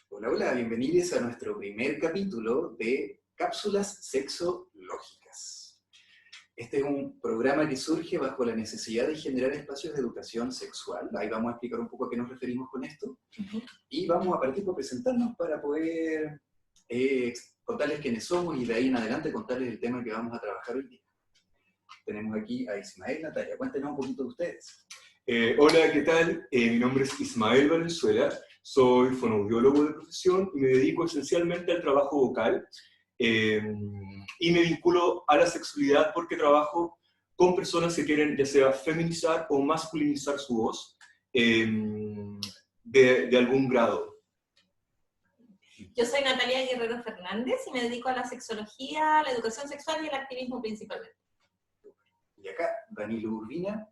Hola, hola, bienvenidos a nuestro primer capítulo de Cápsulas Sexológicas. Este es un programa que surge bajo la necesidad de generar espacios de educación sexual. Ahí vamos a explicar un poco a qué nos referimos con esto. Y vamos a partir por presentarnos para poder contarles quiénes somos y de ahí en adelante contarles el tema que vamos a trabajar hoy día. Tenemos aquí a Ismael, Natalia. Cuéntenos un poquito de ustedes. Hola, ¿qué tal? Mi nombre es Ismael Valenzuela, soy fonoaudiólogo de profesión y me dedico esencialmente al trabajo vocal y me vinculo a la sexualidad porque trabajo con personas que quieren ya sea feminizar o masculinizar su voz de algún grado. Yo soy Natalia Guerrero Fernández y me dedico a la sexología, la educación sexual y el activismo principalmente. Y acá, Danilo Urbina.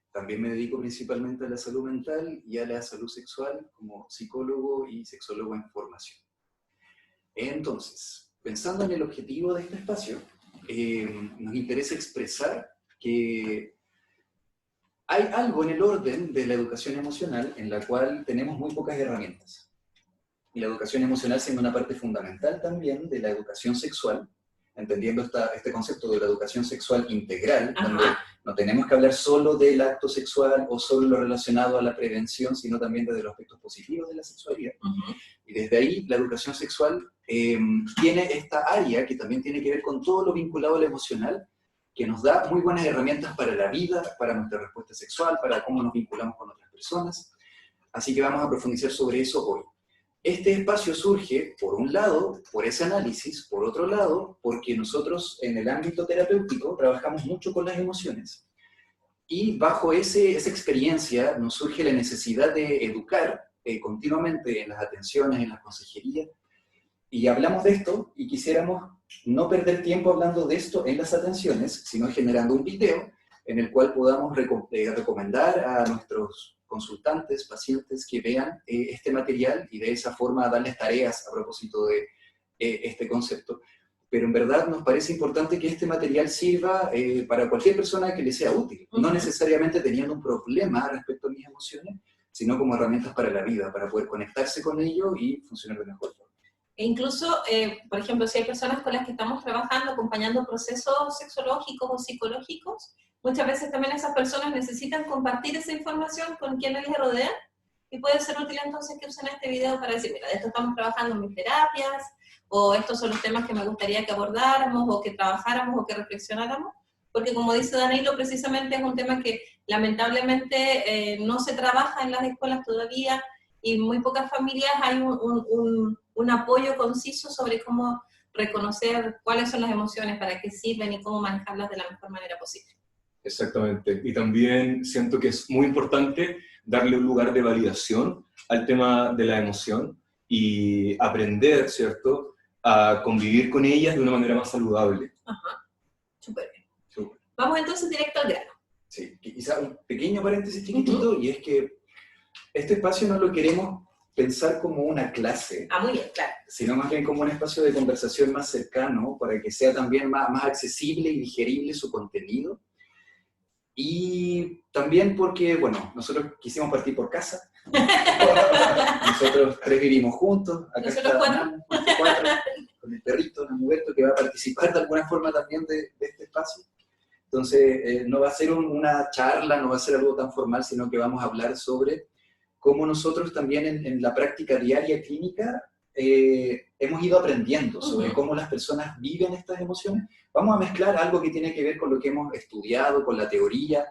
También me dedico principalmente a la salud mental y a la salud sexual como psicólogo y sexólogo en formación. Entonces, pensando en el objetivo de este espacio, nos interesa expresar que hay algo en el orden de la educación emocional en la cual tenemos muy pocas herramientas. Y la educación emocional siendo una parte fundamental también de la educación sexual, entendiendo este concepto de la educación sexual integral, donde no tenemos que hablar solo del acto sexual o solo lo relacionado a la prevención, sino también desde los aspectos positivos de la sexualidad. Y desde ahí la educación sexual tiene esta área que también tiene que ver con todo lo vinculado a lo emocional, que nos da muy buenas herramientas para la vida, para nuestra respuesta sexual, para cómo nos vinculamos con otras personas. Así que vamos a profundizar sobre eso hoy. Este espacio surge, por un lado, por ese análisis, por otro lado, porque nosotros en el ámbito terapéutico trabajamos mucho con las emociones. Y bajo esa experiencia nos surge la necesidad de educar continuamente en las atenciones, en las consejerías. Y hablamos de esto y quisiéramos no perder tiempo hablando de esto en las atenciones, sino generando un video en el cual podamos recomendar a nuestros consultantes, pacientes que vean este material y de esa forma darles tareas a propósito de este concepto. Pero en verdad nos parece importante que este material sirva para cualquier persona que le sea útil, no necesariamente teniendo un problema respecto a mis emociones, sino como herramientas para la vida, para poder conectarse con ello y funcionar de mejor forma. E incluso, por ejemplo, si hay personas con las que estamos trabajando, acompañando procesos sexológicos o psicológicos, muchas veces también esas personas necesitan compartir esa información con quienes les rodean y puede ser útil entonces que usen este video para decir, mira, de esto estamos trabajando en mis terapias, o estos son los temas que me gustaría que abordáramos, o que trabajáramos, o que reflexionáramos, porque como dice Danilo, precisamente es un tema que lamentablemente no se trabaja en las escuelas todavía, y en muy pocas familias hay un apoyo conciso sobre cómo reconocer cuáles son las emociones, para qué sirven y cómo manejarlas de la mejor manera posible. Exactamente, y también siento que es muy importante darle un lugar de validación al tema de la emoción y aprender, ¿cierto?, a convivir con ellas de una manera más saludable. Súper bien. Súper. Vamos entonces directo al grano. Sí, quizá un pequeño paréntesis chiquitito, y es que este espacio no lo queremos pensar como una clase, muy bien, claro, sino más bien como un espacio de conversación más cercano, para que sea también más accesible y digerible su contenido. Y también porque, bueno, nosotros quisimos partir por casa. Nosotros tres vivimos juntos. Acá nosotros cuatro, con el perrito, Don Humberto, que va a participar de alguna forma también de este espacio. Entonces, no va a ser una charla, no va a ser algo tan formal, sino que vamos a hablar sobre cómo nosotros también en la práctica diaria clínica hemos ido aprendiendo sobre cómo las personas viven estas emociones. Vamos a mezclar algo que tiene que ver con lo que hemos estudiado, con la teoría,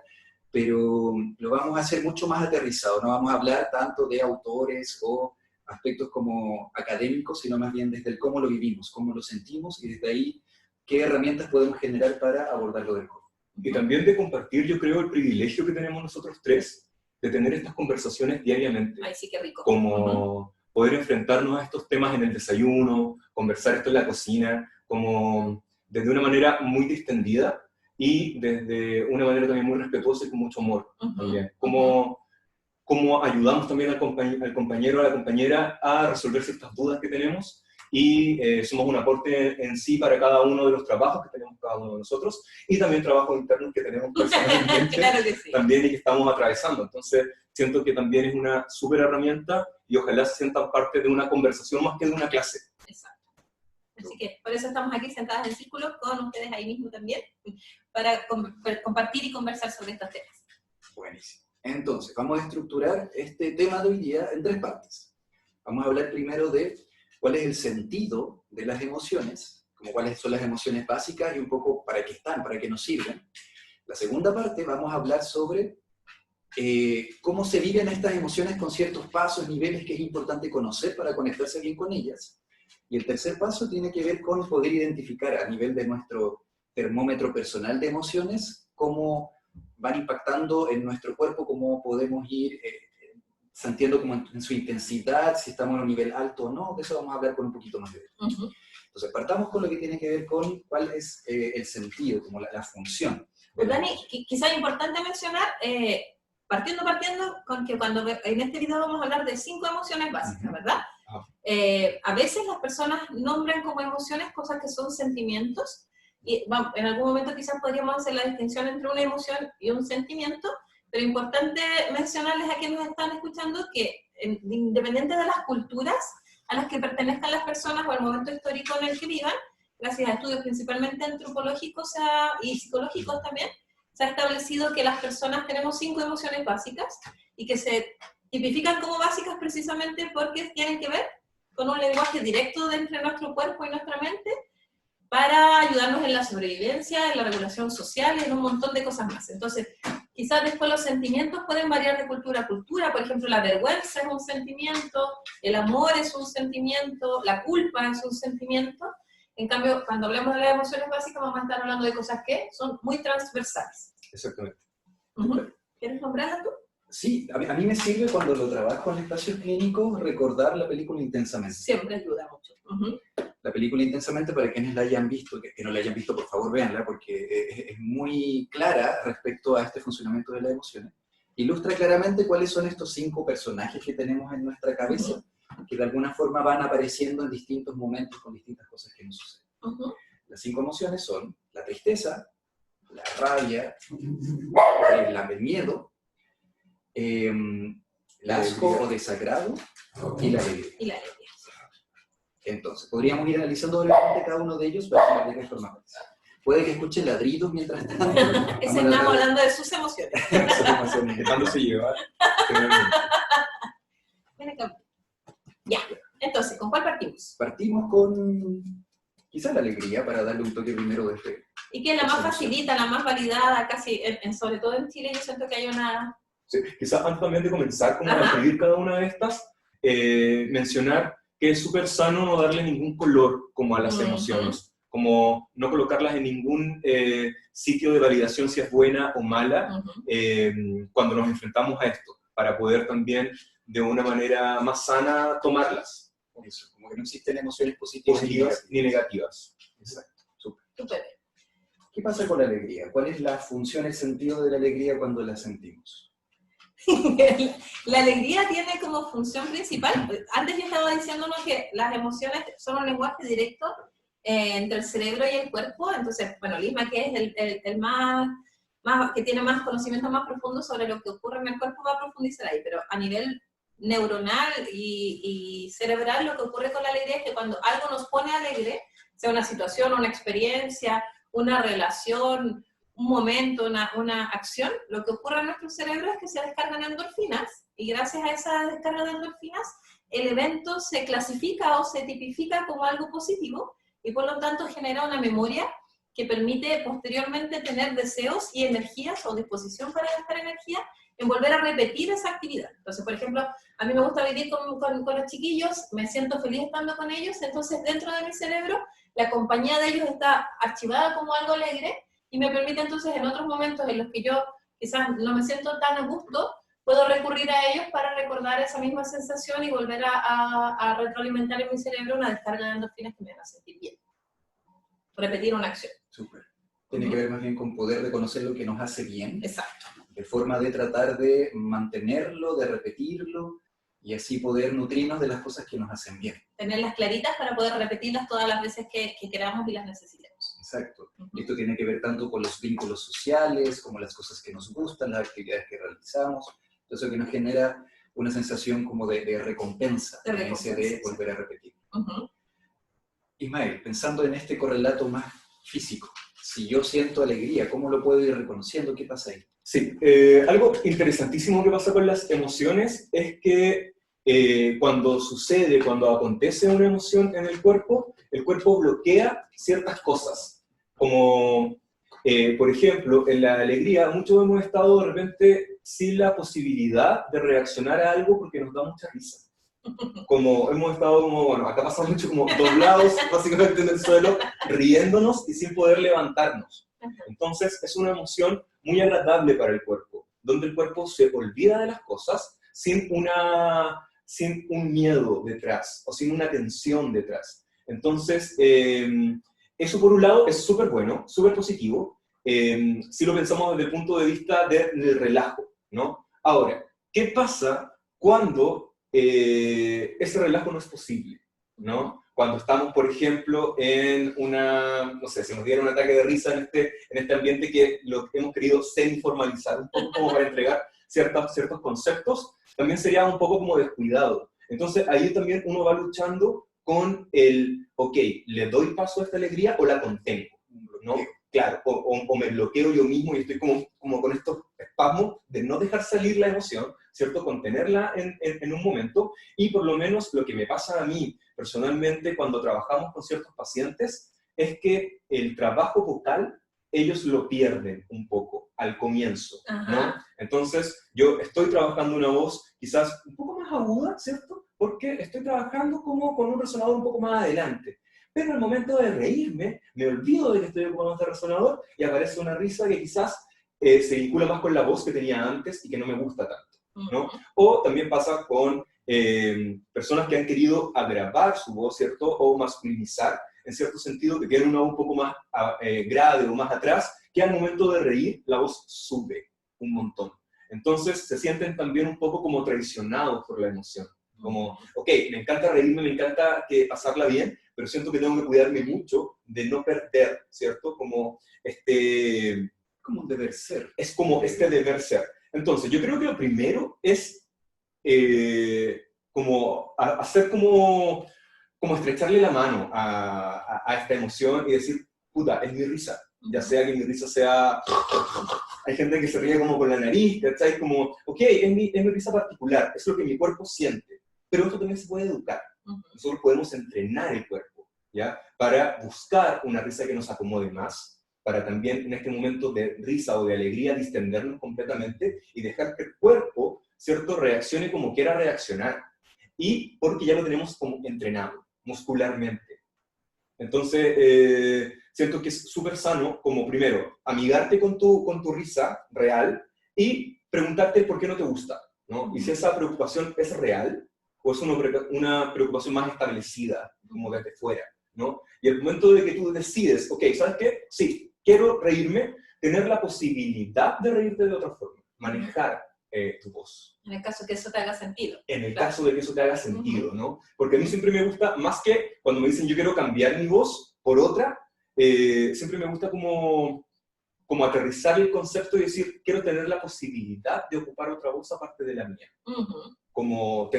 pero lo vamos a hacer mucho más aterrizado. No vamos a hablar tanto de autores o aspectos como académicos, sino más bien desde el cómo lo vivimos, cómo lo sentimos, y desde ahí qué herramientas podemos generar para abordarlo de mejor. Y también de compartir, yo creo, el privilegio que tenemos nosotros tres de tener estas conversaciones diariamente. Ay, sí, qué rico. Como poder enfrentarnos a estos temas en el desayuno, conversar esto en la cocina, como desde una manera muy distendida y desde una manera también muy respetuosa y con mucho amor también. Como ayudamos también al compañero o a la compañera a resolver ciertas dudas que tenemos y somos un aporte en sí para cada uno de los trabajos que tenemos cada uno de nosotros, y también trabajos internos que tenemos personalmente Claro que sí. también y que estamos atravesando. Entonces, siento que también es una súper herramienta y ojalá se sientan parte de una conversación más que de una clase. Exacto. Así que por eso estamos aquí sentadas en círculo con ustedes ahí mismo también, para compartir y conversar sobre estos temas. Buenísimo. Entonces, vamos a estructurar este tema de hoy día en 3 partes. Vamos a hablar primero de cuál es el sentido de las emociones, como cuáles son las emociones básicas y un poco para qué están, para qué nos sirven. La segunda parte vamos a hablar sobre cómo se viven estas emociones con ciertos pasos, niveles que es importante conocer para conectarse bien con ellas. Y el tercer paso tiene que ver con poder identificar a nivel de nuestro termómetro personal de emociones cómo van impactando en nuestro cuerpo, cómo podemos ir sintiendo como en su intensidad, si estamos a un nivel alto o no. De eso vamos a hablar con un poquito más de detalle. Entonces, partamos con lo que tiene que ver con cuál es el sentido, como la función. Pues Dani, quizás es importante mencionar, partiendo con que cuando en este video vamos a hablar de 5 emociones básicas, ¿verdad? A veces las personas nombran como emociones cosas que son sentimientos, y bueno, en algún momento quizás podríamos hacer la distinción entre una emoción y un sentimiento, pero es importante mencionarles a quienes nos están escuchando que independiente de las culturas a las que pertenezcan las personas o al momento histórico en el que vivan, gracias a estudios principalmente antropológicos y psicológicos también, se ha establecido que las personas tenemos 5 emociones básicas y que se tipifican como básicas precisamente porque tienen que ver con un lenguaje directo entre nuestro cuerpo y nuestra mente para ayudarnos en la sobrevivencia, en la regulación social y en un montón de cosas más. Entonces, quizás después los sentimientos pueden variar de cultura a cultura. Por ejemplo, la vergüenza es un sentimiento, el amor es un sentimiento, la culpa es un sentimiento. En cambio, cuando hablamos de las emociones básicas, vamos a estar hablando de cosas que son muy transversales. Exactamente. ¿Quieres nombrarla tú? Sí, a mí me sirve cuando lo trabajo en espacios clínicos recordar la película Intensamente. Siempre ayuda mucho. La película Intensamente, para quienes la hayan visto, que no la hayan visto, por favor véanla, porque es muy clara respecto a este funcionamiento de las emociones. Ilustra claramente cuáles son estos 5 personajes que tenemos en nuestra cabeza, que de alguna forma van apareciendo en distintos momentos con distintas cosas que nos suceden. Las 5 emociones son la tristeza, la rabia, el miedo, el asco o desagrado y la alegría. Entonces, podríamos ir analizando brevemente cada uno de ellos para que de forma fácil. Puede que escuchen ladridos mientras tanto. Estamos hablando de sus emociones. Dejándose llevar. Ya, entonces, ¿con cuál partimos? Partimos con quizás la alegría, para darle un toque primero de fe. Y que es la más facilita, la más validada, casi, sobre todo en Chile, yo siento que hay una... Sí, quizás antes también de comenzar como a describir cada una de estas, mencionar que es súper sano no darle ningún color como a las emociones, como no colocarlas en ningún sitio de validación si es buena o mala, cuando nos enfrentamos a esto, para poder también de una manera más sana tomarlas. Eso, como que no existen emociones positivas Ni negativas. Exacto, súper. ¿Qué pasa con la alegría? ¿Cuál es la función, el sentido de la alegría cuando la sentimos? La alegría tiene como función principal, antes yo estaba diciéndonos que las emociones son un lenguaje directo entre el cerebro y el cuerpo. Entonces, bueno, Lisma, que es el más que tiene más conocimiento más profundo sobre lo que ocurre en el cuerpo, va a profundizar ahí, pero a nivel neuronal y cerebral, lo que ocurre con la alegría es que cuando algo nos pone alegre, sea una situación, una experiencia, una relación, un momento, una acción, lo que ocurre en nuestro cerebro es que se descargan endorfinas, y gracias a esa descarga de endorfinas, el evento se clasifica o se tipifica como algo positivo, y por lo tanto genera una memoria que permite posteriormente tener deseos y energías o disposición para gastar energía en volver a repetir esa actividad. Entonces, por ejemplo, a mí me gusta vivir con los chiquillos, me siento feliz estando con ellos, entonces dentro de mi cerebro la compañía de ellos está archivada como algo alegre, y me permite entonces en otros momentos en los que yo quizás no me siento tan a gusto, puedo recurrir a ellos para recordar esa misma sensación y volver a retroalimentar en mi cerebro una descarga de endorfinas que me van a sentir bien. Repetir una acción. Súper. Tiene que ver más bien con poder reconocer lo que nos hace bien. Exacto. De forma de tratar de mantenerlo, de repetirlo y así poder nutrirnos de las cosas que nos hacen bien. Tenerlas claritas para poder repetirlas todas las veces que queramos y las necesitemos. Exacto. Esto tiene que ver tanto con los vínculos sociales, como las cosas que nos gustan, las actividades que realizamos, eso que nos genera una sensación como de recompensa, en ese de volver a repetir. Ismael, pensando en este correlato más físico, si yo siento alegría, ¿cómo lo puedo ir reconociendo? ¿Qué pasa ahí? Sí, algo interesantísimo que pasa con las emociones es que cuando acontece una emoción en el cuerpo bloquea ciertas cosas. Como, por ejemplo, en la alegría, muchos hemos estado de repente sin la posibilidad de reaccionar a algo porque nos da mucha risa. Como hemos estado como, bueno, acá pasa mucho como doblados básicamente en el suelo, riéndonos y sin poder levantarnos. Entonces es una emoción muy agradable para el cuerpo, donde el cuerpo se olvida de las cosas sin un miedo detrás o sin una tensión detrás. Entonces, eso por un lado es súper bueno, súper positivo, si lo pensamos desde el punto de vista del relajo, ¿no? Ahora, ¿qué pasa cuando ese relajo no es posible, ¿no? Cuando estamos, por ejemplo, en no sé, si nos diera un ataque de risa en este ambiente que lo hemos querido semi-formalizar, un poco como para entregar ciertos conceptos, también sería un poco como descuidado. Entonces, ahí también uno va luchando con ok, ¿le doy paso a esta alegría o la contengo? ¿No? Claro, o me bloqueo yo mismo y estoy como con estos espasmos de no dejar salir la emoción, ¿cierto? Contenerla en un momento, y por lo menos lo que me pasa a mí personalmente cuando trabajamos con ciertos pacientes es que el trabajo vocal ellos lo pierden un poco al comienzo, ¿no? Entonces yo estoy trabajando una voz quizás un poco más aguda, ¿cierto? Porque estoy trabajando como con un resonador un poco más adelante. Pero al momento de reírme, me olvido de que estoy ocupando este resonador y aparece una risa que quizás se vincula más con la voz que tenía antes y que no me gusta tanto, ¿no? O también pasa con personas que han querido agravar su voz, ¿cierto? O masculinizar, en cierto sentido, que tienen una voz un poco más grave o más atrás, que al momento de reír la voz sube un montón. Entonces se sienten también un poco como traicionados por la emoción. Como, ok, me encanta reírme, me encanta pasarla bien, pero siento que tengo que cuidarme mucho de no perder, ¿cierto? Como Como un deber ser. Es como este deber ser. Entonces, yo creo que lo primero es como hacer como estrecharle la mano a esta emoción y decir, puta, es mi risa. Ya sea que mi risa sea... Hay gente que se ríe como con la nariz, ¿cachai? Como, ok, es mi risa particular, es lo que mi cuerpo siente. Pero esto también se puede educar. Nosotros podemos entrenar el cuerpo, ¿ya? Para buscar una risa que nos acomode más, para también en este momento de risa o de alegría distendernos completamente y dejar que el cuerpo, ¿cierto?, reaccione como quiera reaccionar. Y porque ya lo tenemos como entrenado, muscularmente. Entonces, siento que es súper sano, como primero, amigarte con tu risa real y preguntarte por qué no te gusta, ¿no? Y si esa preocupación es real o es una preocupación más establecida, como desde fuera, ¿no? Y el momento de que tú decides, ok, ¿sabes qué? Sí, quiero reírme, tener la posibilidad de reírte de otra forma, manejar tu voz. En el caso que eso te haga sentido. En el caso de que eso te haga sentido, ¿no? Porque a mí siempre me gusta, más que cuando me dicen yo quiero cambiar mi voz por otra, siempre me gusta como aterrizar el concepto y decir, quiero tener la posibilidad de ocupar otra voz aparte de la mía. Como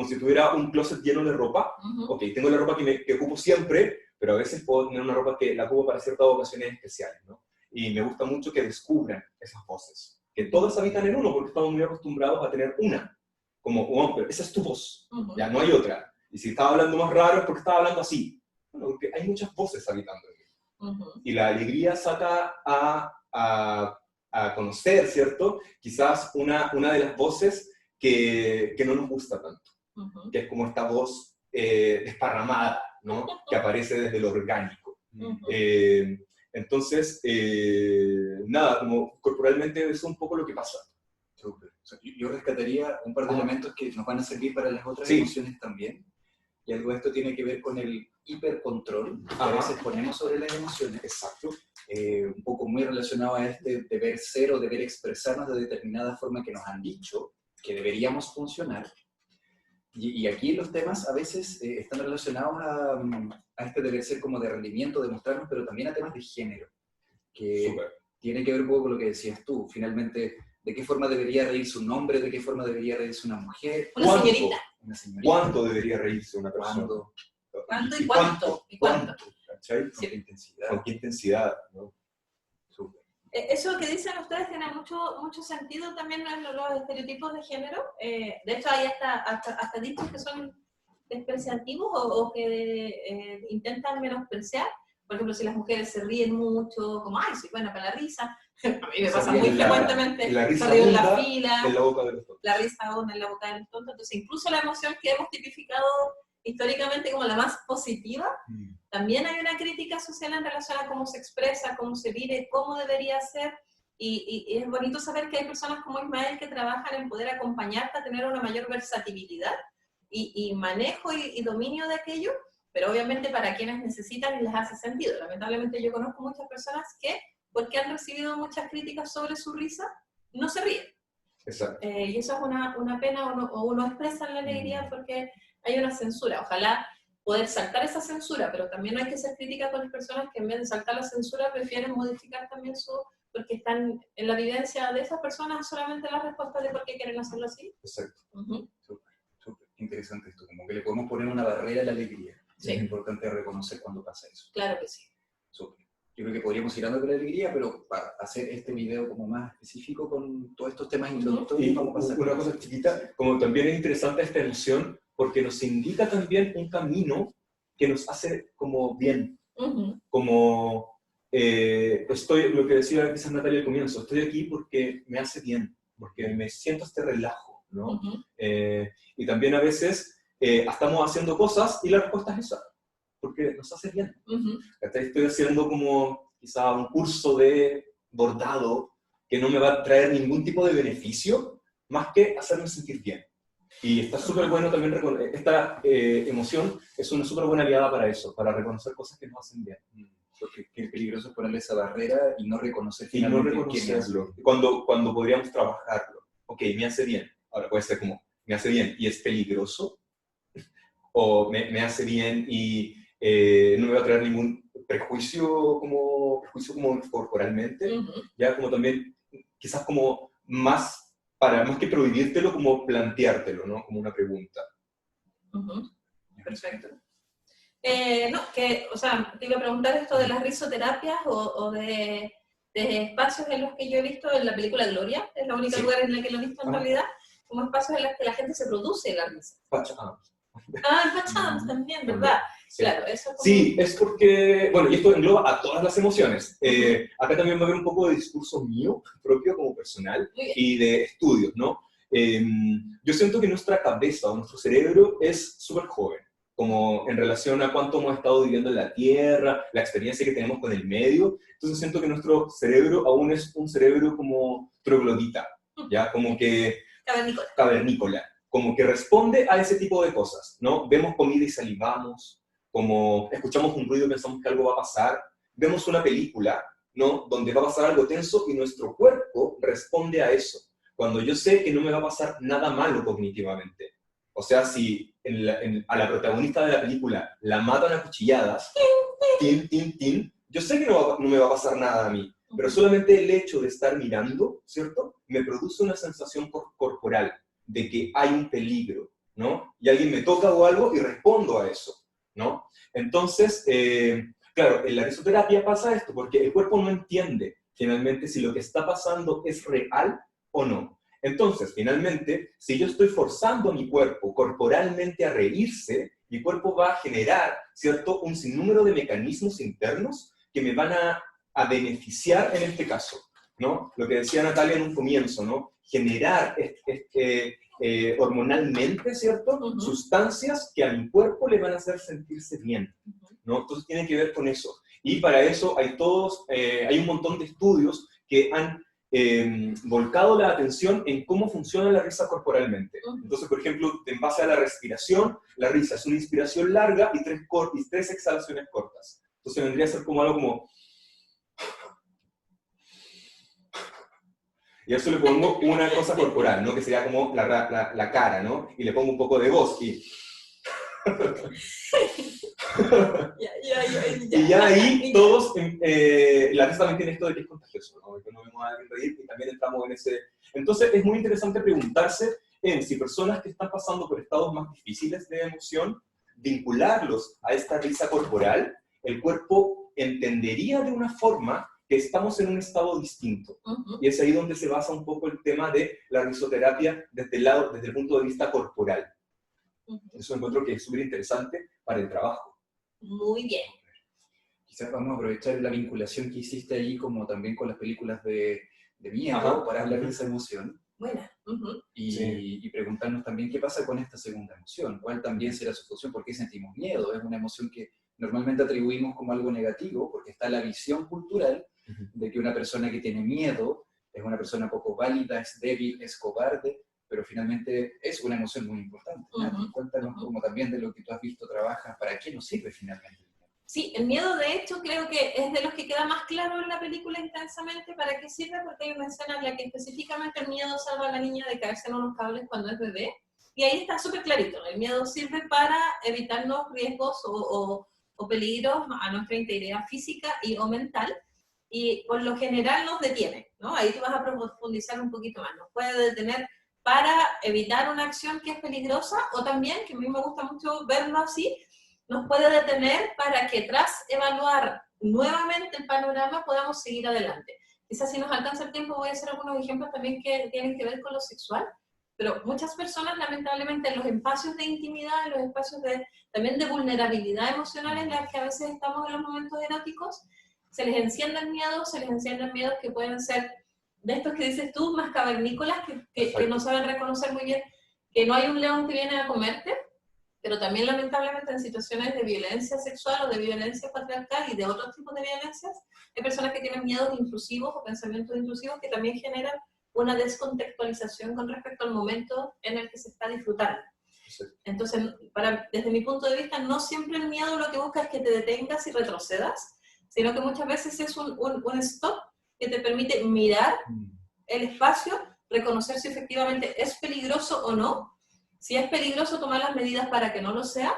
si tuviera un closet lleno de ropa. Ok, tengo la ropa que ocupo siempre, pero a veces puedo tener una ropa que la ocupo para ciertas ocasiones especiales, ¿no? Y me gusta mucho que descubran esas voces. Que todas habitan en uno, porque estamos muy acostumbrados a tener una. Como, oh, pero esa es tu voz, ya no hay otra. Y si estaba hablando más raro es porque estaba hablando así. Bueno, porque hay muchas voces habitando en mí. Y la alegría saca a conocer, ¿cierto? Quizás una de las voces que no nos gusta tanto. Que es como esta voz desparramada, ¿no? Que aparece desde lo orgánico. Entonces, nada, como corporalmente eso es un poco lo que pasa. O sea, yo rescataría un par de elementos que nos van a servir para las otras Sí. emociones también. Y algo de esto tiene que ver con el hipercontrol que a veces ponemos sobre las emociones. Exacto. Un poco muy relacionado a este deber ser o deber expresarnos de determinada forma que nos han dicho que deberíamos funcionar. Y aquí los temas a veces están relacionados a este deber ser como de rendimiento, de mostrarnos, pero también a temas de género, que Súper. tiene que ver un poco con lo que decías tú, finalmente, de qué forma debería reírse un hombre, de qué forma debería reírse una mujer, Una señorita. una señorita. ¿Cuánto debería reírse una persona? ¿Cuándo? ¿Cuánto y cuánto? ¿Y cuánto? ¿Cachai? ¿Con qué intensidad? ¿Con qué intensidad? ¿No? Súper. Eso que dicen ustedes tiene mucho sentido también en los estereotipos de género. De hecho, hay hasta dichos que son despreciativos o que intentan menospreciar. Por ejemplo, si las mujeres se ríen mucho, como, ay, soy buena para la risa. A mí me pasa muy frecuentemente. La risa se ríen en la abunda fila, en la boca de los tontos. la risa abunda en la boca de los tontos. Entonces, incluso la emoción que hemos tipificado históricamente como la más positiva, también hay una crítica social en relación a cómo se expresa, cómo se vive, cómo debería ser, y es bonito saber que hay personas como Ismael que trabajan en poder acompañarte a tener una mayor versatilidad y manejo y dominio de aquello, pero obviamente para quienes necesitan y les hace sentido. Lamentablemente yo conozco muchas personas que, porque han recibido muchas críticas sobre su risa, no se ríen. Exacto. Y eso es una pena, o uno expresa la alegría porque hay una censura. Ojalá poder saltar esa censura, pero también hay que ser crítica con las personas que en vez de saltar la censura prefieren modificar también porque están en la vivencia de esas personas solamente la respuesta de por qué quieren hacerlo así. Exacto. Súper interesante esto, como que le podemos poner una barrera a la alegría. Sí. Es importante reconocer cuando pasa eso. Claro que sí. Súper. Yo creo que podríamos ir andando con la alegría, pero para hacer este video como más específico con todos estos temas introductorios, Y vamos a pasar una cosa chiquita, como también es interesante esta emoción, porque nos indica también un camino que nos hace como bien, como lo que decía quizás Natalia al comienzo, estoy aquí porque me hace bien, porque me siento este relajo, ¿no? Y también a veces estamos haciendo cosas y la respuesta es esa, porque nos hace bien. Estoy haciendo como quizá un curso de bordado que no me va a traer ningún tipo de beneficio, más que hacerme sentir bien. Y está súper bueno también, esta emoción es una súper buena aliada para eso, para reconocer cosas que nos hacen bien. Porque es peligroso es ponerle esa barrera y no reconocer Y no finalmente reconocerlo, cuando podríamos trabajarlo. Ok, me hace bien. Ahora puede ser como, me hace bien y es peligroso, o me hace bien y no me va a traer ningún prejuicio como corporalmente, ya como también, quizás como más que prohibírtelo, como planteártelo, ¿no? Como una pregunta. Perfecto. O sea, te iba a preguntar esto de las risoterapias o de espacios en los que yo he visto en la película Gloria, es la única lugar en la que lo he visto en realidad, como espacios en los que la gente se produce la risa. En Pachams también, ¿verdad? Sí. Claro, eso es como... Sí, es porque, bueno, y esto engloba a todas las emociones. Acá también va a haber un poco de discurso mío, propio como personal, y de estudios, ¿no? Yo siento que nuestra cabeza o nuestro cerebro es súper joven, como en relación a cuánto hemos estado viviendo en la Tierra, la experiencia que tenemos con el medio. Entonces siento que nuestro cerebro aún es un cerebro como troglodita, ¿ya? Como que... Cavernícola. Como que responde a ese tipo de cosas, ¿no? Vemos comida y salivamos, como escuchamos un ruido y pensamos que algo va a pasar, vemos una película, ¿no? Donde va a pasar algo tenso y nuestro cuerpo responde a eso. Cuando yo sé que no me va a pasar nada malo cognitivamente. O sea, si a la protagonista de la película la matan a cuchilladas, yo sé que no me va a pasar nada a mí, pero solamente el hecho de estar mirando, ¿cierto? Me produce una sensación corporal de que hay un peligro, ¿no? Y alguien me toca o algo y respondo a eso, ¿no? Entonces, claro, en la risoterapia pasa esto, porque el cuerpo no entiende finalmente si lo que está pasando es real o no. Entonces, finalmente, si yo estoy forzando a mi cuerpo corporalmente a reírse, mi cuerpo va a generar, ¿cierto?, un sinnúmero de mecanismos internos que me van a beneficiar en este caso, ¿no? Lo que decía Natalia en un comienzo, ¿no? Generar hormonalmente, ¿cierto? Sustancias que a mi cuerpo le van a hacer sentirse bien, ¿no? Entonces tiene que ver con eso. Y para eso hay un montón de estudios que han volcado la atención en cómo funciona la risa corporalmente. Entonces, por ejemplo, en base a la respiración, la risa es una inspiración larga y tres exhalaciones cortas. Entonces vendría a ser como algo como... Y a eso le pongo una cosa corporal, ¿no? Que sería como la cara, ¿no? Y le pongo un poco de voz y... Y ya ahí todos, la risa también tiene esto de que es contagioso, ¿no? Que no vemos a alguien reír y también entramos en ese... Entonces es muy interesante preguntarse en si personas que están pasando por estados más difíciles de emoción, vincularlos a esta risa corporal, el cuerpo entendería de una forma que estamos en un estado distinto. Y es ahí donde se basa un poco el tema de la risoterapia desde el punto de vista corporal. Eso encuentro que es súper interesante para el trabajo. Muy bien. Quizás vamos a aprovechar la vinculación que hiciste ahí como también con las películas de miedo. Ajá. Para hablar de esa emoción. Buena. Y preguntarnos también qué pasa con esta segunda emoción, cuál también será su función, por qué sentimos miedo. Es una emoción que normalmente atribuimos como algo negativo, porque está la visión cultural de que una persona que tiene miedo es una persona poco válida, es débil, es cobarde, pero finalmente es una emoción muy importante. Cuéntanos como también de lo que tú has visto, trabajas, ¿para qué nos sirve finalmente? Sí, el miedo de hecho creo que es de los que queda más claro en la película intensamente para qué sirve, porque hay una escena en la que específicamente el miedo salva a la niña de caerse en unos cables cuando es bebé, y ahí está súper clarito, el miedo sirve para evitarnos riesgos o peligros a nuestra integridad física o mental, y por lo general nos detiene, ¿no? Ahí tú vas a profundizar un poquito más, nos puede detener para evitar una acción que es peligrosa, o también, que a mí me gusta mucho verlo así, nos puede detener para que tras evaluar nuevamente el panorama podamos seguir adelante. Quizás si nos alcanza el tiempo voy a hacer algunos ejemplos también que tienen que ver con lo sexual, pero muchas personas lamentablemente en los espacios de intimidad, en los espacios también de vulnerabilidad emocional en las que a veces estamos en los momentos eróticos, se les encienden miedos que pueden ser de estos que dices tú, más cavernícolas, que no saben reconocer muy bien que no hay un león que viene a comerte, pero también lamentablemente en situaciones de violencia sexual o de violencia patriarcal y de otros tipos de violencias, hay personas que tienen miedos intrusivos o pensamientos intrusivos que también generan una descontextualización con respecto al momento en el que se está disfrutando. Sí. Entonces, desde mi punto de vista, no siempre el miedo lo que busca es que te detengas y retrocedas, sino que muchas veces es un stop que te permite mirar el espacio, reconocer si efectivamente es peligroso o no. Si es peligroso, tomar las medidas para que no lo sea.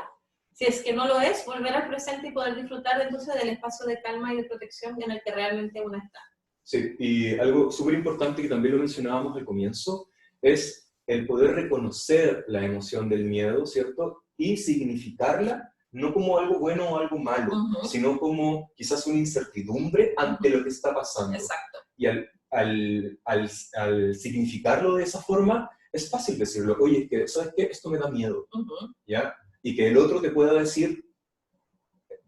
Si es que no lo es, volver al presente y poder disfrutar entonces del espacio de calma y de protección en el que realmente uno está. Sí, y algo súper importante que también lo mencionábamos al comienzo, es el poder reconocer la emoción del miedo, ¿cierto? Y significarla, no como algo bueno o algo malo, sino como quizás una incertidumbre ante lo que está pasando. Exacto. Y al significarlo de esa forma, es fácil decirlo, oye, es que, ¿sabes qué? Esto me da miedo, ¿ya? Y que el otro te pueda decir,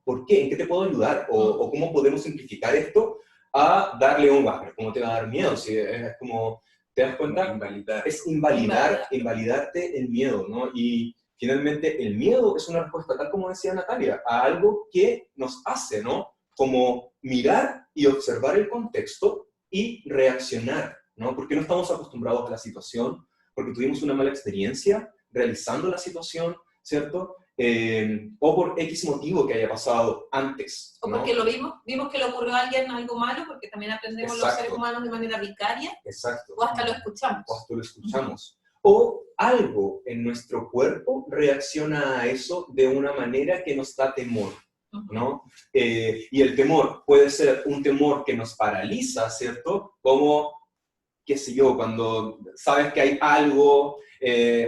¿por qué? ¿En qué te puedo ayudar? O cómo podemos simplificar esto a darle un bajo. ¿Cómo te va a dar miedo? Si es como, ¿te das cuenta? Invalidar. Es invalidarte el miedo, ¿no? Y finalmente el miedo es una respuesta, tal como decía Natalia, a algo que nos hace, ¿no? Como mirar y observar el contexto y reaccionar, ¿no? Porque no estamos acostumbrados a la situación, porque tuvimos una mala experiencia realizando la situación, ¿cierto? O por X motivo que haya pasado antes, ¿no? O porque lo vimos que le ocurrió a alguien algo malo, porque también aprendemos los seres humanos de manera vicaria. Exacto. O hasta lo escuchamos. O hasta lo escuchamos. O algo en nuestro cuerpo reacciona a eso de una manera que nos da temor, ¿no? Y el temor puede ser un temor que nos paraliza, ¿cierto? Como, qué sé yo, cuando sabes que hay algo,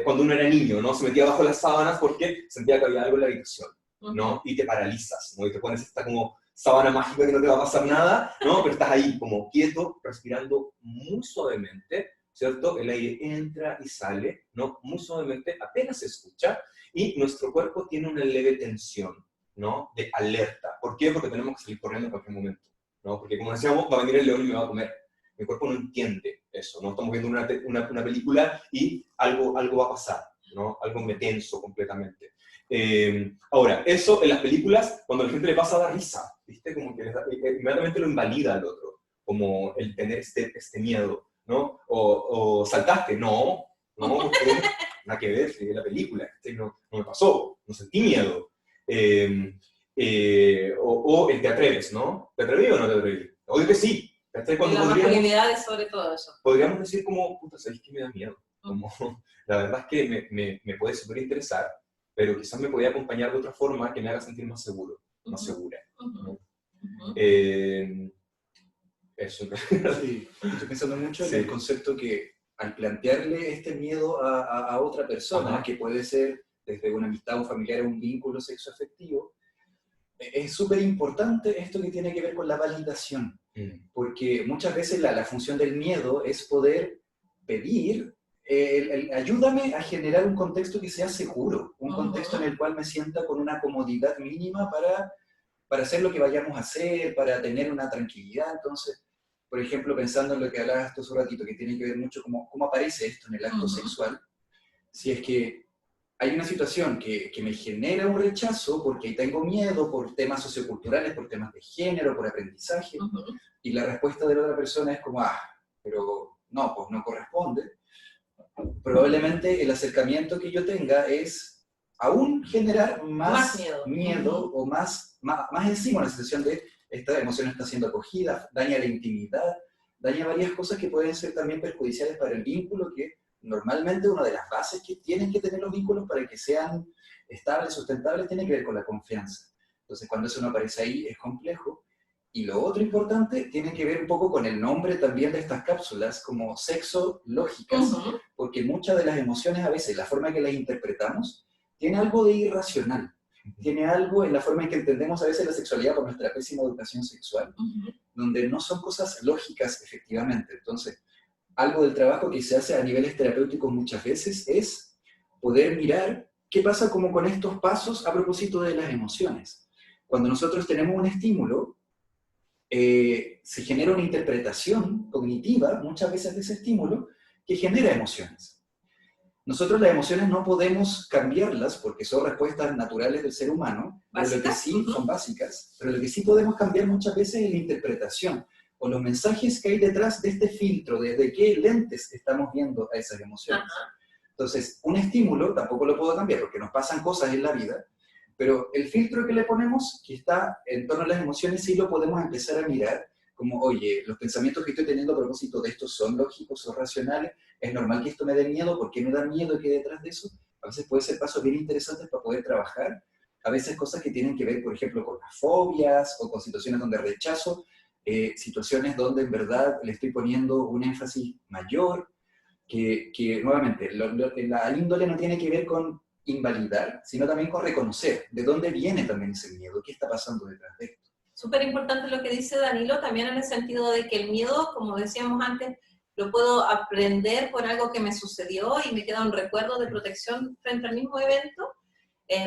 cuando uno era niño, ¿no? Se metía bajo las sábanas porque sentía que había algo en la habitación, ¿no? Y te paralizas, ¿no? Y te pones esta como sábana mágica que no te va a pasar nada, ¿no? Pero estás ahí como quieto, respirando muy suavemente, ¿cierto? El aire entra y sale, ¿no? Muy suavemente, apenas se escucha, y nuestro cuerpo tiene una leve tensión, ¿no? De alerta. ¿Por qué? Porque tenemos que salir corriendo en cualquier momento, ¿no? Porque como decíamos, va a venir el león y me va a comer. Mi cuerpo no entiende eso, ¿no? Estamos viendo una película y algo va a pasar, ¿no? Algo me tenso completamente. Ahora, eso en las películas, cuando a la gente le pasa, da risa, ¿viste? Como que inmediatamente lo invalida al otro, como el tener este miedo, ¿no? O saltaste, no, nada que ver, es la película, no me pasó, no sentí miedo. O el te atreves, ¿no? ¿Te atreví o no te atreví? Obvio que sí. ¿Cachai? Y Cuando la masculinidad es sobre todo eso. podríamos decir como, puta, ¿sabéis que me da miedo? Como, la verdad es que me puede súper interesar, pero quizás me podía acompañar de otra forma que me haga sentir más seguro, más segura. ¿No? Eso. Sí, estoy pensando mucho en Sí. el concepto que al plantearle este miedo a otra persona, Ajá. que puede ser desde una amistad, un familiar, un vínculo sexoafectivo, es súper importante esto que tiene que ver con la validación, porque muchas veces la función del miedo es poder pedir, ayúdame a generar un contexto que sea seguro, un contexto en el cual me sienta con una comodidad mínima para hacer lo que vayamos a hacer, para tener una tranquilidad. Entonces, por ejemplo, pensando en lo que hablabas tú hace un ratito, que tiene que ver mucho cómo aparece esto en el acto sexual, si es que hay una situación que me genera un rechazo porque tengo miedo por temas socioculturales, por temas de género, por aprendizaje, y la respuesta de la otra persona es como, pero no, pues no corresponde, probablemente el acercamiento que yo tenga es aún generar más miedo o más encima una sensación de esta emoción no está siendo acogida, daña la intimidad, daña varias cosas que pueden ser también perjudiciales para el vínculo, que normalmente una de las bases que tienen que tener los vínculos para que sean estables, sustentables, tiene que ver con la confianza. Entonces, cuando eso no aparece ahí, es complejo. Y lo otro importante tiene que ver un poco con el nombre también de estas cápsulas, como sexológicas, porque muchas de las emociones a veces, la forma en que las interpretamos, tiene algo de irracional. Tiene algo en la forma en que entendemos a veces la sexualidad por nuestra pésima educación sexual, donde no son cosas lógicas efectivamente. Entonces, algo del trabajo que se hace a niveles terapéuticos muchas veces es poder mirar qué pasa como con estos pasos a propósito de las emociones. Cuando nosotros tenemos un estímulo, se genera una interpretación cognitiva, muchas veces de ese estímulo, que genera emociones. Nosotros las emociones no podemos cambiarlas porque son respuestas naturales del ser humano, pero lo que sí son básicas, pero lo que sí podemos cambiar muchas veces es la interpretación o los mensajes que hay detrás de este filtro, desde qué lentes estamos viendo a esas emociones. Entonces, un estímulo tampoco lo puedo cambiar porque nos pasan cosas en la vida, pero el filtro que le ponemos, que está en torno a las emociones, sí lo podemos empezar a mirar como, oye, los pensamientos que estoy teniendo a propósito de esto son lógicos, son racionales, es normal que esto me dé miedo, ¿por qué me da miedo y qué detrás de eso? A veces puede ser pasos bien interesantes para poder trabajar, a veces cosas que tienen que ver, por ejemplo, con las fobias o con situaciones donde rechazo, situaciones donde en verdad le estoy poniendo un énfasis mayor, que nuevamente, la índole no tiene que ver con invalidar, sino también con reconocer de dónde viene también ese miedo, qué está pasando detrás de esto. Súper importante lo que dice Danilo, también en el sentido de que el miedo, como decíamos antes, lo puedo aprender por algo que me sucedió y me queda un recuerdo de protección frente al mismo evento.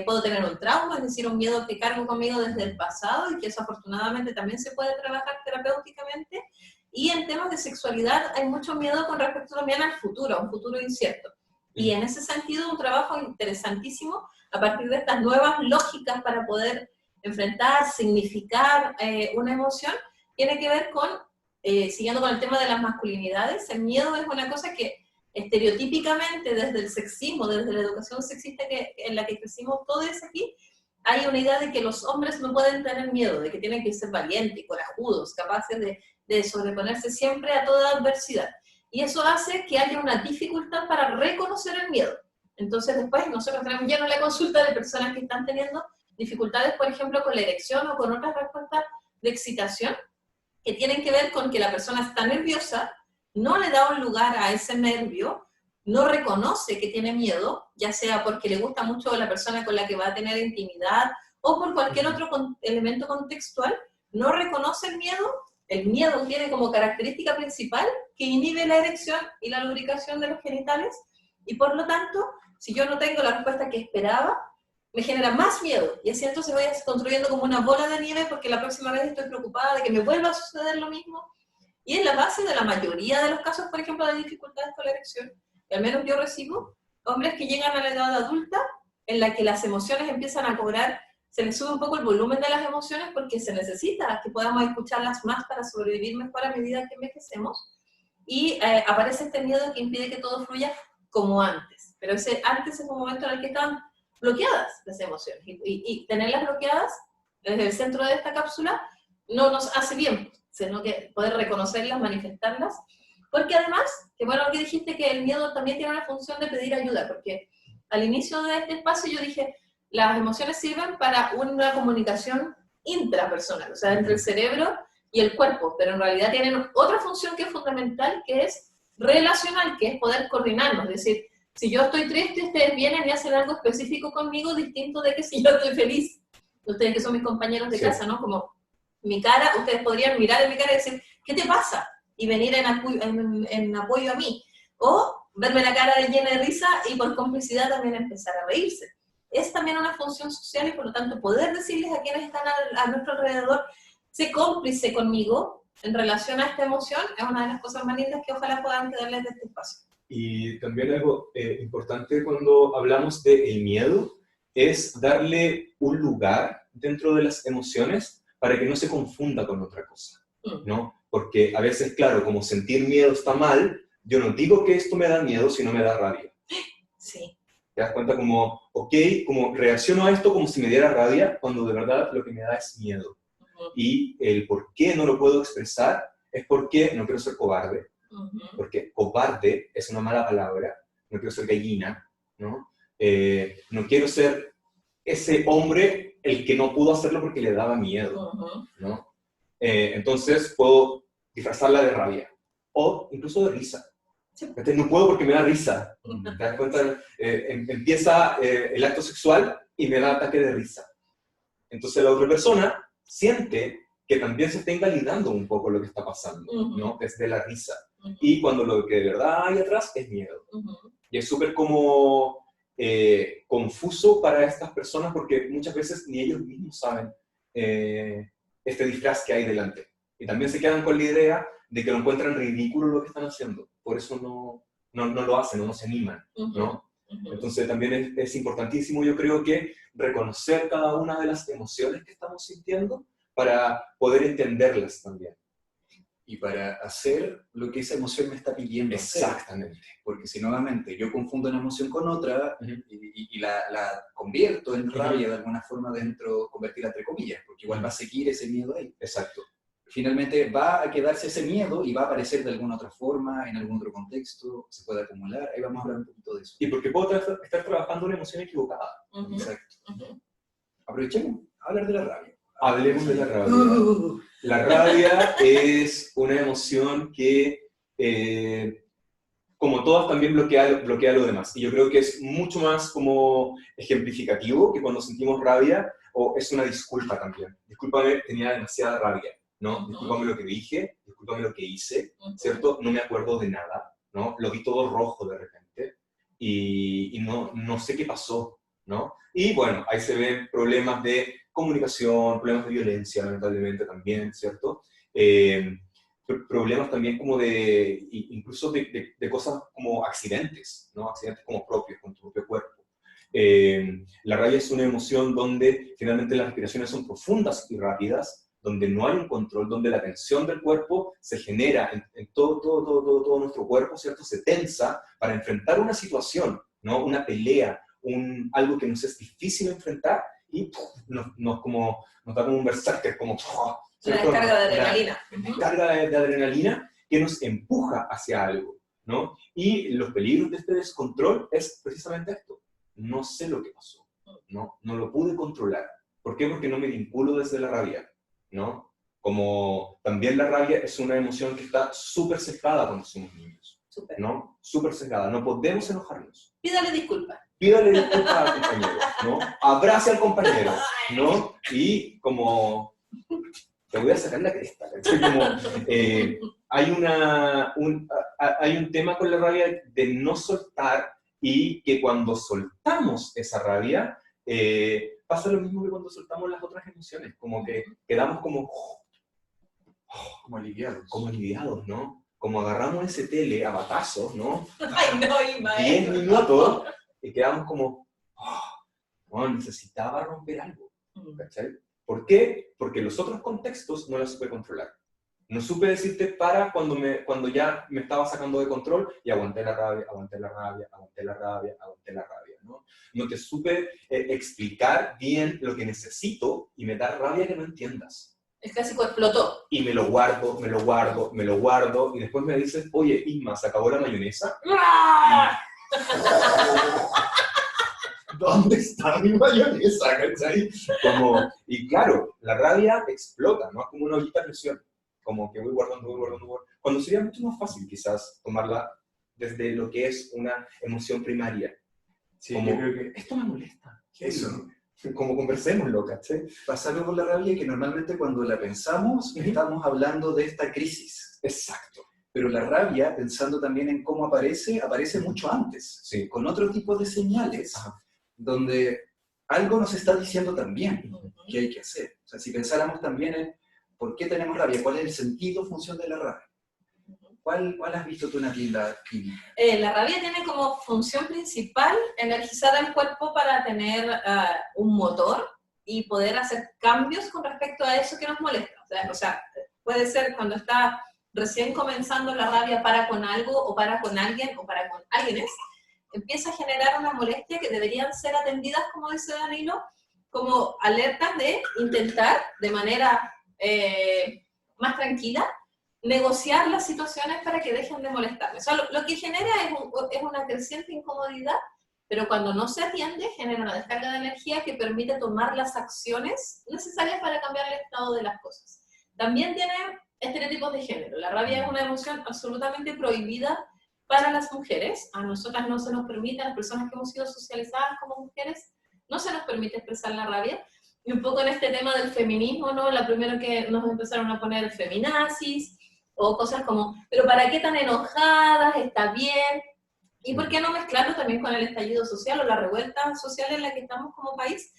Puedo tener un trauma, es decir, un miedo que cargo conmigo desde el pasado y que eso afortunadamente también se puede trabajar terapéuticamente. Y en temas de sexualidad hay mucho miedo con respecto también al futuro, a un futuro incierto. Y en ese sentido, un trabajo interesantísimo a partir de estas nuevas lógicas para poder enfrentar, significar una emoción, tiene que ver con, siguiendo con el tema de las masculinidades, el miedo es una cosa que estereotípicamente desde el sexismo, desde la educación sexista en la que crecimos todos aquí, hay una idea de que los hombres no pueden tener miedo, de que tienen que ser valientes, corajudos, capaces de sobreponerse siempre a toda adversidad. Y eso hace que haya una dificultad para reconocer el miedo. Entonces después nosotros tenemos lleno la consulta de personas que están teniendo dificultades, por ejemplo, con la erección o con otras respuestas de excitación, que tienen que ver con que la persona está nerviosa, no le da un lugar a ese nervio, no reconoce que tiene miedo, ya sea porque le gusta mucho la persona con la que va a tener intimidad o por cualquier otro elemento contextual, no reconoce el miedo tiene como característica principal que inhibe la erección y la lubricación de los genitales, y por lo tanto, si yo no tengo la respuesta que esperaba, me genera más miedo, y así entonces voy construyendo como una bola de nieve porque la próxima vez estoy preocupada de que me vuelva a suceder lo mismo, y es la base de la mayoría de los casos, por ejemplo, de dificultades con la erección, y al menos yo recibo hombres que llegan a la edad adulta en la que las emociones empiezan a cobrar, se les sube un poco el volumen de las emociones porque se necesita que podamos escucharlas más para sobrevivir mejor a medida que envejecemos, y aparece este miedo que impide que todo fluya como antes, pero ese antes es un momento en el que están bloqueadas las emociones, y tenerlas bloqueadas desde el centro de esta cápsula no nos hace bien, sino que poder reconocerlas, manifestarlas, porque además, que bueno que dijiste que el miedo también tiene una función de pedir ayuda, porque al inicio de este espacio yo dije, las emociones sirven para una comunicación intrapersonal, o sea, entre el cerebro y el cuerpo, pero en realidad tienen otra función que es fundamental, que es relacional, que es poder coordinarnos, es decir, si yo estoy triste, ustedes vienen y hacen algo específico conmigo, distinto de que si yo estoy feliz. Ustedes que son mis compañeros de casa, ¿no? Como mi cara, ustedes podrían mirar en mi cara y decir, ¿qué te pasa? Y venir en apoyo a mí. O verme la cara llena de risa y por complicidad también empezar a reírse. Es también una función social y por lo tanto poder decirles a quienes están a nuestro alrededor, sé cómplice conmigo en relación a esta emoción, es una de las cosas más lindas que ojalá puedan quedarles de este espacio. Y también algo importante cuando hablamos del miedo es darle un lugar dentro de las emociones para que no se confunda con otra cosa, ¿no? Porque a veces, claro, como sentir miedo está mal, yo no digo que esto me da miedo, sino me da rabia. Sí. ¿Te das cuenta? Como, ok, como reacciono a esto como si me diera rabia, cuando de verdad lo que me da es miedo. Y el por qué no lo puedo expresar es porque no quiero ser cobarde, porque cobarde es una mala palabra, no quiero ser gallina, ¿no? No quiero ser ese hombre el que no pudo hacerlo porque le daba miedo, ¿no? Entonces puedo disfrazarla de rabia, o incluso de risa. Entonces, no puedo porque me da risa. ¿Te das cuenta? Empieza el acto sexual y me da ataque de risa. Entonces la otra persona siente que también se está invalidando un poco lo que está pasando, ¿no? Desde la risa. Y cuando lo que de verdad hay atrás es miedo. Y es súper como confuso para estas personas porque muchas veces ni ellos mismos saben este disfraz que hay delante. Y también se quedan con la idea de que lo encuentran ridículo lo que están haciendo. Por eso no lo hacen o no se animan, ¿no? Entonces también es importantísimo, yo creo, que reconocer cada una de las emociones que estamos sintiendo para poder entenderlas también. Y para hacer lo que esa emoción me está pidiendo hacer. Exactamente. Porque si nuevamente yo confundo una emoción con otra y la convierto en rabia de alguna forma dentro, convertirla entre comillas, porque igual va a seguir ese miedo ahí. Exacto. Finalmente va a quedarse ese miedo y va a aparecer de alguna otra forma, en algún otro contexto, se puede acumular, ahí vamos a hablar un poquito de eso. Y porque puedo estar trabajando una emoción equivocada. Exacto. Aprovechemos a hablar de la rabia. Hablemos de la rabia. La rabia es una emoción que, como todas, también bloquea lo demás. Y yo creo que es mucho más como ejemplificativo que cuando sentimos rabia, o es una disculpa también. Discúlpame, tenía demasiada rabia, ¿no? Discúlpame lo que dije, discúlpame lo que hice, ¿cierto? No me acuerdo de nada, ¿no? Lo vi todo rojo de repente y no sé qué pasó, ¿no? Y bueno, ahí se ven problemas de comunicación, problemas de violencia, lamentablemente también, ¿cierto? Problemas también como incluso de cosas como accidentes, ¿no? Accidentes como propios, con tu propio cuerpo. La rabia es una emoción donde finalmente las respiraciones son profundas y rápidas, donde no hay un control, donde la tensión del cuerpo se genera en todo nuestro cuerpo, ¿cierto? Se tensa para enfrentar una situación, ¿no? Una pelea, algo que nos es difícil enfrentar y nos da como un berserker, como... ¿cierto? Una descarga de adrenalina. Una descarga de adrenalina que nos empuja hacia algo, ¿no? Y los peligros de este descontrol es precisamente esto. No sé lo que pasó, no lo pude controlar. ¿Por qué? Porque no me vinculo desde la rabia, ¿no? Como también la rabia es una emoción que está súper sesgada cuando somos niños, ¿no? Súper sesgada, no podemos enojarnos. Pídale disculpas. Pídale disculpas al compañero, ¿no? Abrace al compañero, ¿no? Y como... Te voy a sacar la cresta, como, hay un tema con la rabia de no soltar y que cuando soltamos esa rabia, pasa lo mismo que cuando soltamos las otras emociones, como que quedamos como aliviados, ¿no? Como agarramos ese tele a batazos, ¿no? Ay, no, Ismael. 10 minutos y quedamos como, necesitaba romper algo, ¿cachai? ¿Por qué? Porque los otros contextos no los supe controlar. No supe decirte para cuando ya me estaba sacando de control y aguanté la rabia, ¿no? No te supe explicar bien lo que necesito y me da rabia que no entiendas, El clásico explotó. Y me lo guardo, me lo guardo, me lo guardo, y después me dicen, oye, Isma, ¿se acabó la mayonesa? ¡Ah! ¿Dónde está mi mayonesa? ¿Cachai? Como, y claro, la rabia explota, ¿no? Es como una ollita de presión. Como que voy guardando, voy guardando, voy guardando. Cuando sería mucho más fácil, quizás, tomarla desde lo que es una emoción primaria. Sí, Como, yo creo que esto me molesta. eso, Como conversémoslo, ¿cachai? pasa algo con la rabia que normalmente cuando la pensamos estamos hablando de esta crisis. Exacto. Pero la rabia, pensando también en cómo aparece, aparece mucho antes, Sí. con otro tipo de señales, Ajá. donde algo nos está diciendo también que hay que hacer. O sea, si pensáramos también en por qué tenemos rabia, cuál es el sentido, función de la rabia. ¿Cuál has visto tú, Natalia? La rabia tiene como función principal energizar al cuerpo para tener un motor y poder hacer cambios con respecto a eso que nos molesta. O sea, puede ser cuando está recién comenzando la rabia para con algo, o para con alguien, o para con alguienes, empieza a generar una molestia que deberían ser atendidas, como dice Danilo, como alertas de intentar de manera más tranquila negociar las situaciones para que dejen de molestarme. O sea, lo que genera es una creciente incomodidad, pero cuando no se atiende, genera una descarga de energía que permite tomar las acciones necesarias para cambiar el estado de las cosas. También tiene estereotipos de género. La rabia es una emoción absolutamente prohibida para las mujeres. A nosotras no se nos permite, a las personas que hemos sido socializadas como mujeres, no se nos permite expresar la rabia. Y un poco en este tema del feminismo, ¿no? La primera que nos empezaron a poner feminazis, o cosas como, pero ¿para qué tan enojadas? ¿Está bien? ¿Y por qué no mezclarlo también con el estallido social o la revuelta social en la que estamos como país?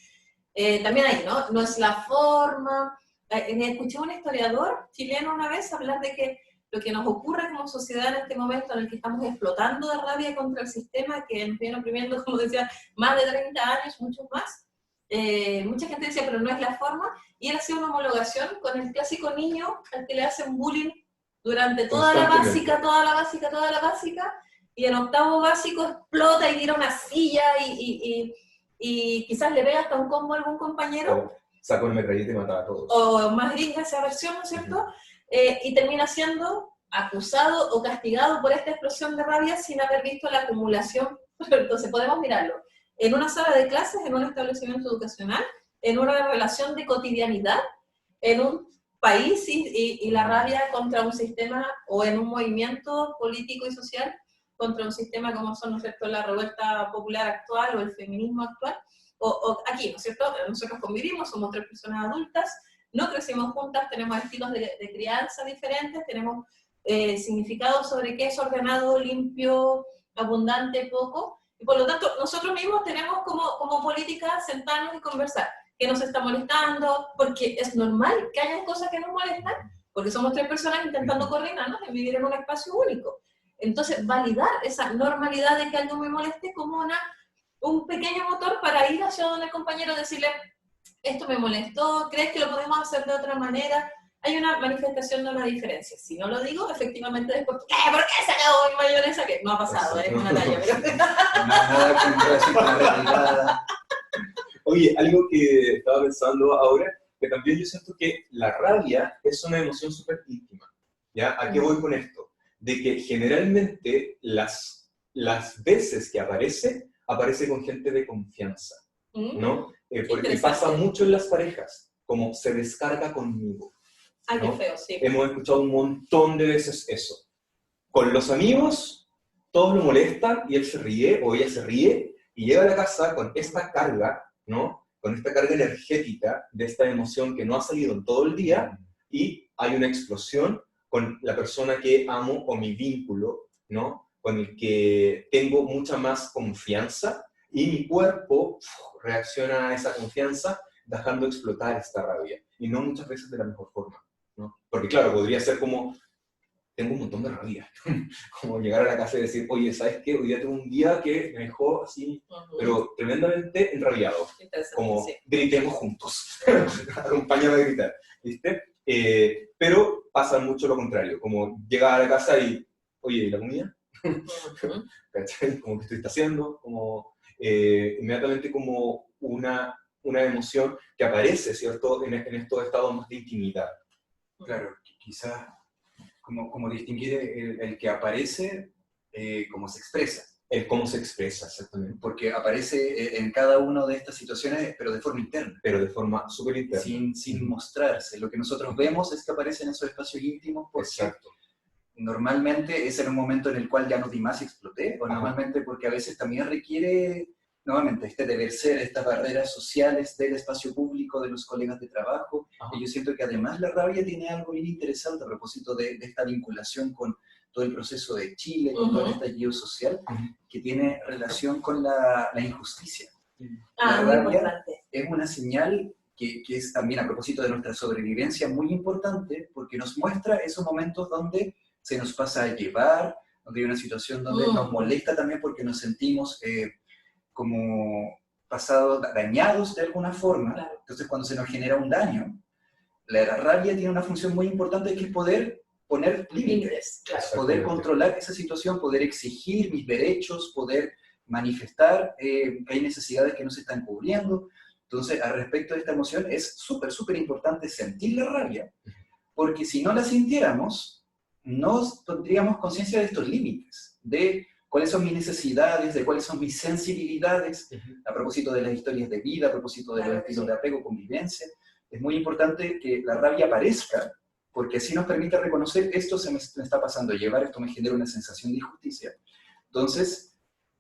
También ahí, ¿no? No es la forma. Escuché a un historiador chileno una vez hablar de que lo que nos ocurre como sociedad en este momento en el que estamos explotando de rabia contra el sistema que nos viene oprimiendo, como decía, más de 30 años, muchos más. Mucha gente decía, pero no es la forma, y él hacía una homologación con el clásico niño al que le hacen bullying durante toda la básica, y en octavo básico explota y tira una silla y quizás le pega hasta un combo a algún compañero. O sacó el metralleta y mataba a todos. O más gringa esa versión, ¿no es cierto? Y termina siendo acusado o castigado por esta explosión de rabia sin haber visto la acumulación. Entonces podemos mirarlo en una sala de clases, en un establecimiento educacional, en una relación de cotidianidad, en un país y la rabia contra un sistema, o en un movimiento político y social contra un sistema como son, ¿no es cierto?, la revuelta popular actual o el feminismo actual, o aquí, ¿no es cierto? Nosotros convivimos, somos 3 personas adultas, no crecimos juntas, tenemos estilos de crianza diferentes, tenemos significados sobre qué es ordenado, limpio, abundante, poco, y por lo tanto nosotros mismos tenemos como política sentarnos y conversar. ¿Qué nos está molestando? Porque es normal que haya cosas que nos molestan, porque somos 3 personas intentando coordinarnos y vivir en un espacio único. Entonces, validar esa normalidad de que algo me moleste como un pequeño motor para ir hacia donde el compañero, decirle, esto me molestó, ¿crees que lo podemos hacer de otra manera? Hay una manifestación de una diferencia. Si no lo digo, efectivamente después, ¿por qué se acabó mi mayonesa? Que no ha pasado, es una talla, pero... Nada contra su realidad. Oye, algo que estaba pensando ahora, que también yo siento que la rabia es una emoción súper íntima. ¿Ya? ¿A qué voy con esto? De que generalmente las veces que aparece con gente de confianza, ¿no? Porque pasa mucho en las parejas, como se descarga conmigo. Ay, ¿no? qué feo, sí. Hemos escuchado un montón de veces eso. Con los amigos, todos lo molestan y él se ríe o ella se ríe y llega a la casa con esta carga, ¿no? Con esta carga energética de esta emoción que no ha salido en todo el día y hay una explosión con la persona que amo o mi vínculo, ¿no? Con el que tengo mucha más confianza y mi cuerpo reacciona a esa confianza dejando explotar esta rabia y no muchas veces de la mejor forma, ¿no? Porque claro, podría ser como, tengo un montón de rabia, como llegar a la casa y decir, oye, ¿sabes qué? Hoy día tengo un día que me dejó así, pero tremendamente enrabiado, como sí. Gritemos juntos, acompáñame a gritar, ¿viste? Pero pasa mucho lo contrario, como llegar a la casa y, oye, ¿y la comida? ¿Cachai? Como que estoy haciendo, como inmediatamente como una una emoción que aparece, ¿cierto?, en estos estados más de intimidad. Claro, quizás como distinguir el que aparece, cómo se expresa. El cómo se expresa, exactamente. Porque aparece en cada una de estas situaciones, pero de forma interna. Pero de forma súper interna. Sin mostrarse. Lo que nosotros vemos es que aparece en esos espacios íntimos porque Exacto. normalmente es en un momento en el cual ya no di más y exploté, o normalmente porque a veces también requiere, nuevamente, este deber ser, estas barreras sociales del espacio público, de los colegas de trabajo. Y yo siento que además la rabia tiene algo bien interesante a propósito de esta vinculación con todo el proceso de Chile, con todo el estallido social, que tiene relación con la injusticia. La muy rabia importante. es una señal que es también, a propósito de nuestra sobrevivencia, muy importante, porque nos muestra esos momentos donde se nos pasa a llevar, donde hay una situación donde nos molesta también porque nos sentimos como dañados de alguna forma. Claro. Entonces, cuando se nos genera un daño, la rabia tiene una función muy importante que es poder poner límites, claro. poder controlar esa situación, poder exigir mis derechos, poder manifestar que hay necesidades que no se están cubriendo. Entonces, al respecto de esta emoción, es súper importante sentir la rabia, porque si no la sintiéramos, no tendríamos conciencia de estos límites, de cuáles son mis necesidades, de cuáles son mis sensibilidades, a propósito de las historias de vida, a propósito de los estilos de apego, convivencia. Es muy importante que la rabia aparezca, porque así nos permite reconocer esto me está pasando a llevar, esto me genera una sensación de injusticia. Entonces,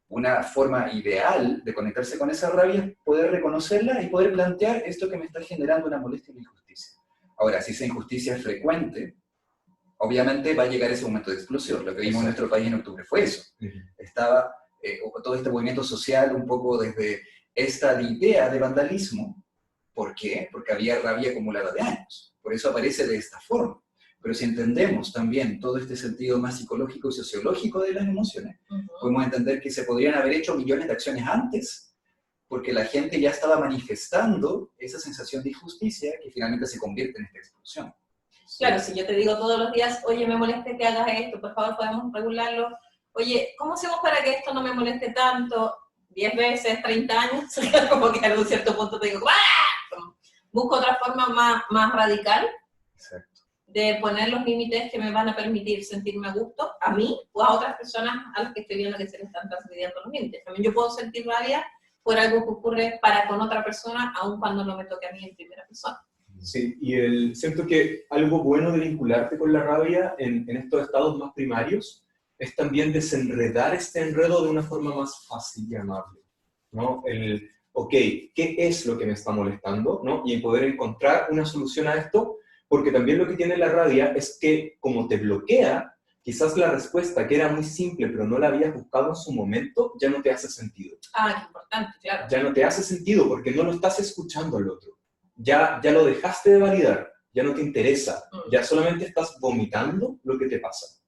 una forma ideal de conectarse con esa rabia es poder reconocerla y poder plantear esto que me está generando una molestia y una injusticia. Ahora, si esa injusticia es frecuente, obviamente va a llegar ese momento de explosión. Lo que vimos en nuestro país en octubre fue eso. Estaba todo este movimiento social un poco desde esta idea de vandalismo. ¿Por qué? Porque había rabia acumulada de años. Por eso aparece de esta forma. Pero si entendemos también todo este sentido más psicológico y sociológico de las emociones, podemos entender que se podrían haber hecho millones de acciones antes, porque la gente ya estaba manifestando esa sensación de injusticia que finalmente se convierte en esta explosión. Claro, si yo te digo todos los días, oye, me molesta que hagas esto, por favor, podemos regularlo. Oye, ¿cómo hacemos para que esto no me moleste tanto? 10 veces, 30 años, como que a un cierto punto te digo, ¡ah! Busco otra forma más radical. Exacto. De poner los límites que me van a permitir sentirme a gusto, a mí o a otras personas a las que estoy viendo que se les están transgrediendo los límites. También yo puedo sentir rabia por algo que ocurre para con otra persona, aun cuando no me toque a mí en primera persona. Sí, y siento que algo bueno de vincularte con la rabia en estos estados más primarios es también desenredar este enredo de una forma más fácil y amable, ¿no? Ok, ¿qué es lo que me está molestando? ¿No? Y poder encontrar una solución a esto. Porque también lo que tiene la rabia es que, como te bloquea, quizás la respuesta que era muy simple, pero no la habías buscado en su momento, ya no te hace sentido. Ah, qué importante, claro. Ya no te hace sentido porque no lo estás escuchando al otro. Ya lo dejaste de validar, ya no te interesa, ya solamente estás vomitando lo que te pasa.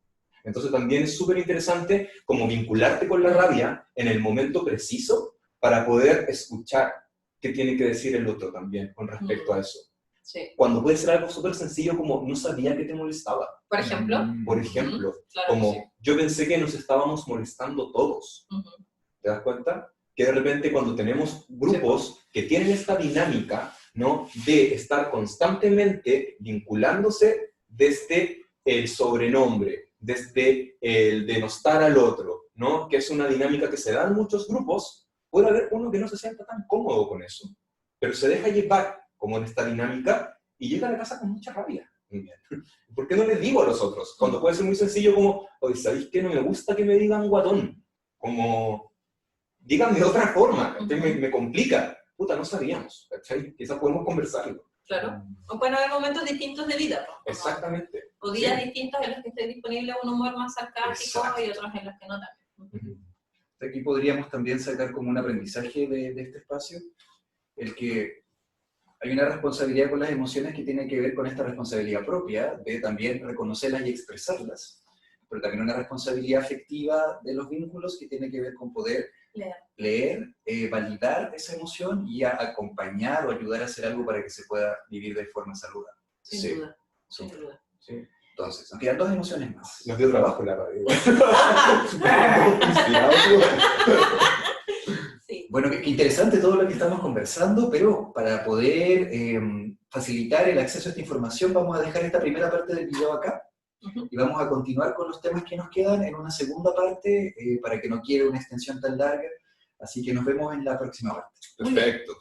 Entonces también es súper interesante como vincularte con la rabia en el momento preciso para poder escuchar qué tiene que decir el otro también con respecto a eso. Sí. Cuando puede ser algo súper sencillo como no sabía que te molestaba. Por ejemplo. Por ejemplo, claro, como sí. yo pensé que nos estábamos molestando todos. ¿Te das cuenta? Que de repente cuando tenemos grupos que tienen esta dinámica, ¿no?, de estar constantemente vinculándose desde el sobrenombre, desde el denostar al otro, ¿no?, que es una dinámica que se da en muchos grupos, puede haber uno que no se sienta tan cómodo con eso, pero se deja llevar como en esta dinámica, y llega a la casa con mucha rabia. ¿Por qué no les digo a los otros? Cuando puede ser muy sencillo como, oye, ¿sabéis qué? No me gusta que me digan guatón. Como, díganme de otra forma, me complica. Puta, no sabíamos, ¿cachai? Quizás podemos conversarlo. Claro. O pueden haber momentos distintos de vida. ¿No? Exactamente. O días distintos en los que esté disponible un humor más sarcástico y otros en los que no también. Aquí podríamos también sacar como un aprendizaje de este espacio, el que hay una responsabilidad con las emociones que tiene que ver con esta responsabilidad propia, de también reconocerlas y expresarlas, pero también una responsabilidad afectiva de los vínculos que tiene que ver con poder leer, validar esa emoción y acompañar o ayudar a hacer algo para que se pueda vivir de forma saludable. Sin duda, sin duda. Sí. Entonces, nos quedan 2 emociones más. Nos dio trabajo la radio. Sí. Bueno, qué interesante todo lo que estamos conversando, pero para poder facilitar el acceso a esta información vamos a dejar esta primera parte del video acá y vamos a continuar con los temas que nos quedan en una segunda parte para que no quede una extensión tan larga. Así que nos vemos en la próxima parte. Perfecto.